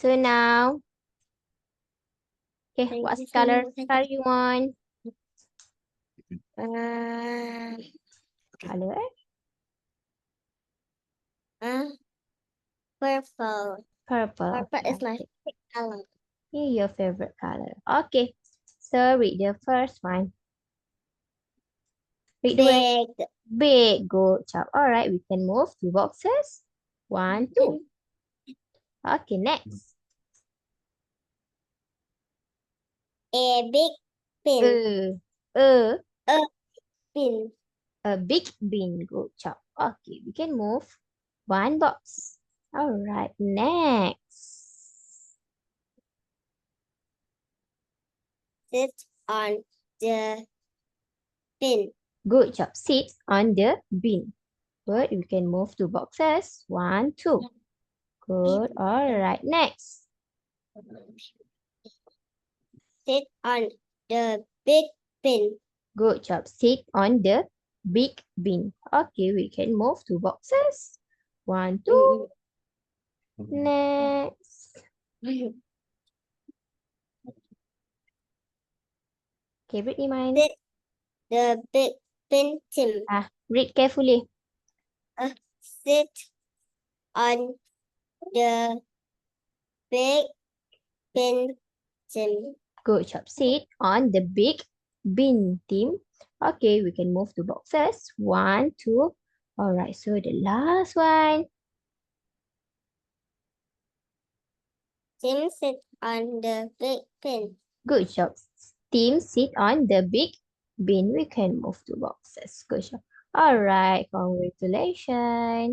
So now, okay, what color you want? Color, Purple. purple. Purple is my favorite color. Your favorite color. Okay, so read the first one. Read the word. Big. Big. Good job. All right, we can move to boxes. 1, 2. Okay, next. A big bin. A Bin. a big bin. Good job. Okay, we can move one box. All right, next. Sit on the bin. Good job. Sit on the bin. Good. We can move to boxes. 1, 2. Good. All right, next. Sit on the big bin. Good job. Sit on the big bin. Okay, we can move to boxes. 1, 2. Next. Okay, read Iman. Sit the big bin, Tim. Read carefully. Sit on the big bin, Tim. Good job. Sit on the big bin, Tim. Okay, we can move to boxes. 1, 2. All right, so the last one. Tim, sit on the big bin. Good job. Tim, sit on the big bin. We can move to boxes. Good job. All right, congratulations.